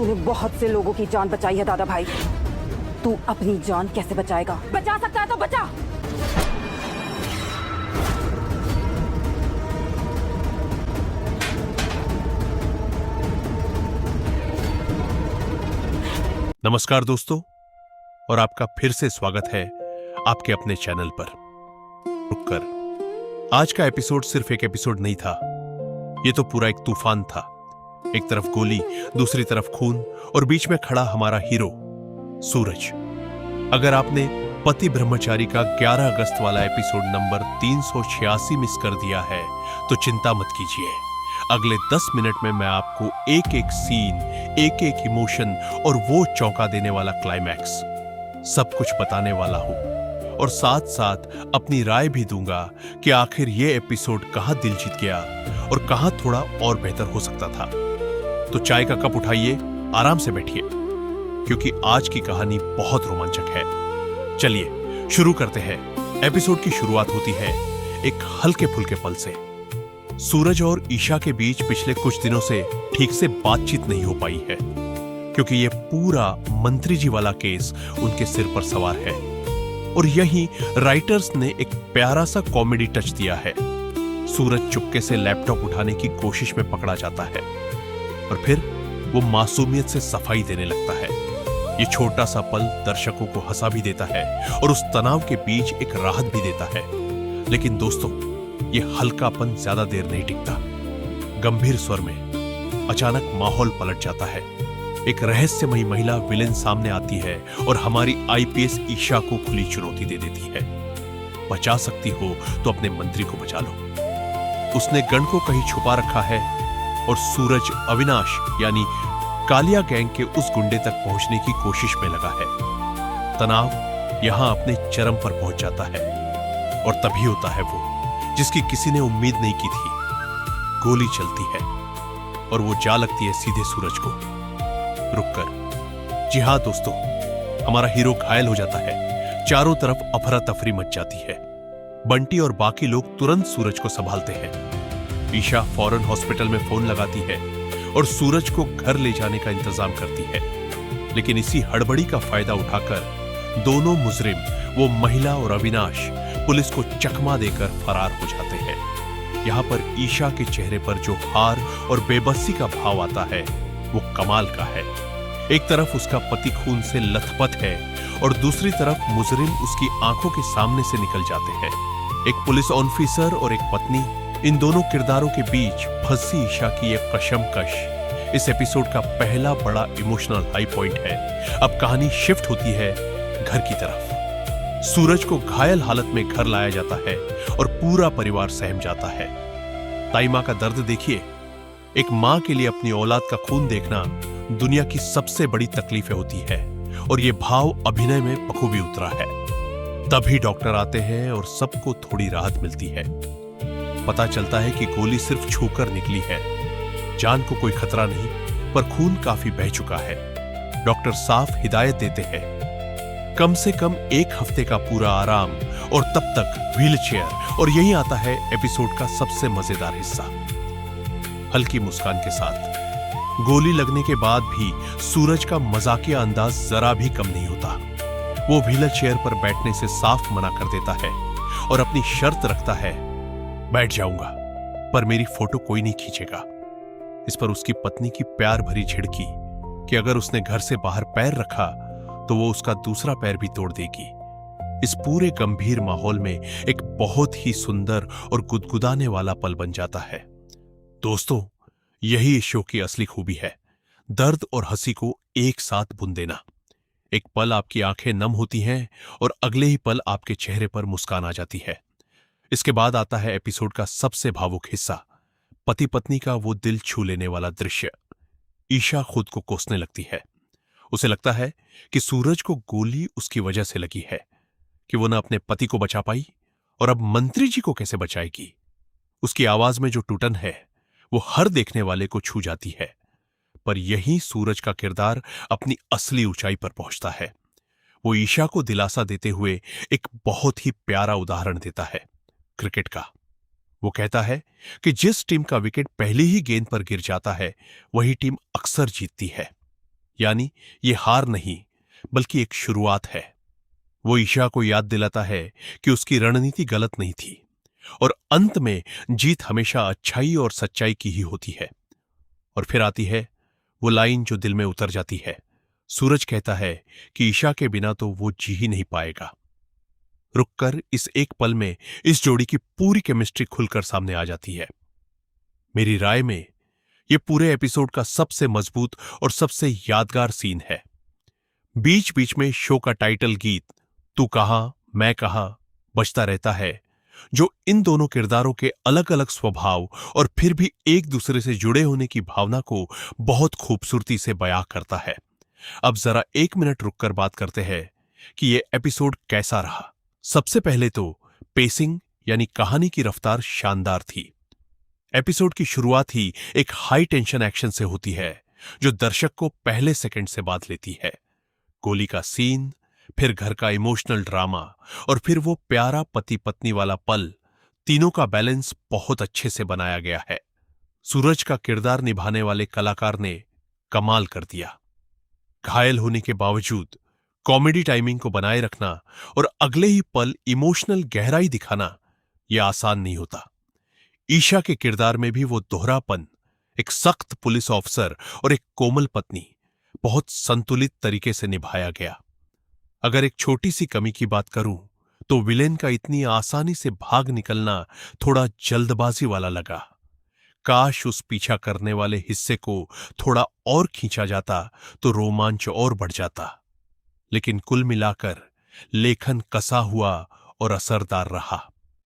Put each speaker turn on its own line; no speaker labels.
तूने बहुत से लोगों की जान बचाई है दादा भाई। तू अपनी जान कैसे बचाएगा? बचा सकता है तो बचा।
नमस्कार दोस्तों, और आपका फिर से स्वागत है आपके अपने चैनल पर। रुककर आज का एपिसोड सिर्फ एक एपिसोड नहीं था, ये तो पूरा एक तूफान था। एक तरफ गोली, दूसरी तरफ खून और बीच में खड़ा हमारा हीरो सूरज। अगर आपने पति ब्रह्मचारी का 11 अगस्त वाला एपिसोड नंबर 386 मिस कर दिया है तो चिंता मत कीजिए। अगले 10 मिनट में मैं आपको एक एक सीन, एक एक इमोशन और वो चौंका देने वाला क्लाइमैक्स सब कुछ बताने वाला हूं, और साथ साथ अपनी राय भी दूंगा कि आखिर ये एपिसोड कहां दिल जीत गया और कहां थोड़ा और बेहतर हो सकता था। तो चाय का कप उठाइए, आराम से बैठिए, क्योंकि आज की कहानी बहुत रोमांचक है। चलिए शुरू करते हैं। एपिसोड की शुरुआत होती है एक हल्के फुल्के पल से। सूरज और ईशा के बीच पिछले कुछ दिनों से ठीक से बातचीत नहीं हो पाई है, क्योंकि यह पूरा मंत्री जी वाला केस उनके सिर पर सवार है। और यही राइटर्स ने एक प्यारा सा कॉमेडी टच दिया है। सूरज चुपके से लैपटॉप उठाने की कोशिश में पकड़ा जाता है और फिर वो मासूमियत से सफाई देने लगता है। ये छोटा सा पल दर्शकों को हंसा भी देता है और उस तनाव के बीच एक राहत भी देता है। लेकिन दोस्तों, ये हल्कापन ज्यादा देर नहीं टिकता। गंभीर स्वर में अचानक माहौल पलट जाता है। एक रहस्यमयी महिला विलेन सामने आती है और हमारी आईपीएस ईशा को खुली चुनौती दे देती है। बचा सकती हो तो अपने मंत्री को बचा लो। उसने गन को कहीं छुपा रखा है और सूरज अविनाश यानी कालिया गैंग के उस गुंडे तक पहुंचने की कोशिश में लगा है। तनाव यहां अपने चरम पर पहुंच जाता है और तभी होता है वो जिसकी किसी ने उम्मीद नहीं की थी। गोली चलती है और वो जा लगती है सीधे सूरज को। रुककर। जी हां दोस्तों, हमारा हीरो घायल हो जाता है। चारों तरफ अफरा तफरी मच जाती है। बंटी और बाकी लोग तुरंत सूरज को संभालते हैं। ईशा फौरन हॉस्पिटल में फोन लगाती है और सूरज को घर ले जाने का इंतजाम करती है। लेकिन इसी हड़बड़ी का फायदा उठाकर दोनों मुजरिम, वो महिला और अविनाश, पुलिस को चकमा देकर फरार हो जाते हैं। यहां पर ईशा के चेहरे पर जो हार और बेबसी का भाव आता है वो कमाल का है। एक तरफ उसका पति खून से लथपथ है और दूसरी तरफ मुजरिम उसकी आंखों के सामने से निकल जाते हैं। एक पुलिस ऑफिसर और एक पत्नी, इन दोनों किरदारों के बीच फंसी ईशा की एक कशमकश इस एपिसोड का पहला बड़ा इमोशनल हाई पॉइंट है। अब कहानी शिफ्ट होती है घर की तरफ। सूरज को घायल हालत में घर लाया जाता है और पूरा परिवार सहम जाता है। ताई मां का दर्द देखिए। एक मां के लिए अपनी औलाद का खून देखना दुनिया की सबसे बड़ी तकलीफें होती है, और यह भाव अभिनय में बखूबी उतरा है। तभी डॉक्टर आते हैं और सबको थोड़ी राहत मिलती है। पता चलता है कि गोली सिर्फ छूकर निकली है। जान को कोई खतरा नहीं, पर खून काफी बह चुका है। डॉक्टर साफ हिदायत देते हैं, कम से कम 1 हफ्ते का पूरा आराम और तब तक व्हील चेयर। और यही आता है एपिसोड का सबसे मजेदार हिस्सा। हल्की मुस्कान के साथ गोली लगने के बाद भी सूरज का मजाकिया अंदाज जरा भी कम नहीं होता। वो व्हील चेयर पर बैठने से साफ मना कर देता है और अपनी शर्त रखता है, बैठ जाऊंगा पर मेरी फोटो कोई नहीं खींचेगा। इस पर उसकी पत्नी की प्यार भरी झिड़की कि अगर उसने घर से बाहर पैर रखा तो वो उसका दूसरा पैर भी तोड़ देगी। इस पूरे गंभीर माहौल में एक बहुत ही सुंदर और गुदगुदाने वाला पल बन जाता है। दोस्तों, यही इस शो की असली खूबी है, दर्द और हंसी को एक साथ बुन देना। एक पल आपकी आंखें नम होती हैं और अगले ही पल आपके चेहरे पर मुस्कान आ जाती है। इसके बाद आता है एपिसोड का सबसे भावुक हिस्सा, पति पत्नी का वो दिल छू लेने वाला दृश्य। ईशा खुद को कोसने लगती है। उसे लगता है कि सूरज को गोली उसकी वजह से लगी है, कि वो न अपने पति को बचा पाई और अब मंत्री जी को कैसे बचाएगी। उसकी आवाज में जो टूटन है वो हर देखने वाले को छू जाती है। पर यही सूरज का किरदार अपनी असली ऊंचाई पर पहुंचता है। वो ईशा को दिलासा देते हुए एक बहुत ही प्यारा उदाहरण देता है क्रिकेट का। वो कहता है कि जिस टीम का विकेट पहली ही गेंद पर गिर जाता है वही टीम अक्सर जीतती है। यानी ये हार नहीं बल्कि एक शुरुआत है। वो ईशा को याद दिलाता है कि उसकी रणनीति गलत नहीं थी और अंत में जीत हमेशा अच्छाई और सच्चाई की ही होती है। और फिर आती है वो लाइन जो दिल में उतर जाती है। सूरज कहता है कि ईशा के बिना तो वो जी ही नहीं पाएगा। रुककर इस एक पल में इस जोड़ी की पूरी केमिस्ट्री खुलकर सामने आ जाती है। मेरी राय में यह पूरे एपिसोड का सबसे मजबूत और सबसे यादगार सीन है। बीच बीच में शो का टाइटल गीत तू कहां मैं कहां बजता रहता है, जो इन दोनों किरदारों के अलग अलग स्वभाव और फिर भी एक दूसरे से जुड़े होने की भावना को बहुत खूबसूरती से बयां करता है। अब जरा 1 मिनट रुककर बात करते हैं कि यह एपिसोड कैसा रहा। सबसे पहले तो पेसिंग यानी कहानी की रफ्तार शानदार थी। एपिसोड की शुरुआत ही एक हाई टेंशन एक्शन से होती है जो दर्शक को पहले सेकंड से बांध लेती है। गोली का सीन, फिर घर का इमोशनल ड्रामा और फिर वो प्यारा पति पत्नी वाला पल, तीनों का बैलेंस बहुत अच्छे से बनाया गया है। सूरज का किरदार निभाने वाले कलाकार ने कमाल कर दिया। घायल होने के बावजूद कॉमेडी टाइमिंग को बनाए रखना और अगले ही पल इमोशनल गहराई दिखाना यह आसान नहीं होता। ईशा के किरदार में भी वो दोहरापन, एक सख्त पुलिस ऑफिसर और एक कोमल पत्नी, बहुत संतुलित तरीके से निभाया गया। अगर एक छोटी सी कमी की बात करूं तो विलेन का इतनी आसानी से भाग निकलना थोड़ा जल्दबाजी वाला लगा। काश उस पीछा करने वाले हिस्से को थोड़ा और खींचा जाता तो रोमांच और बढ़ जाता। लेकिन कुल मिलाकर लेखन कसा हुआ और असरदार रहा।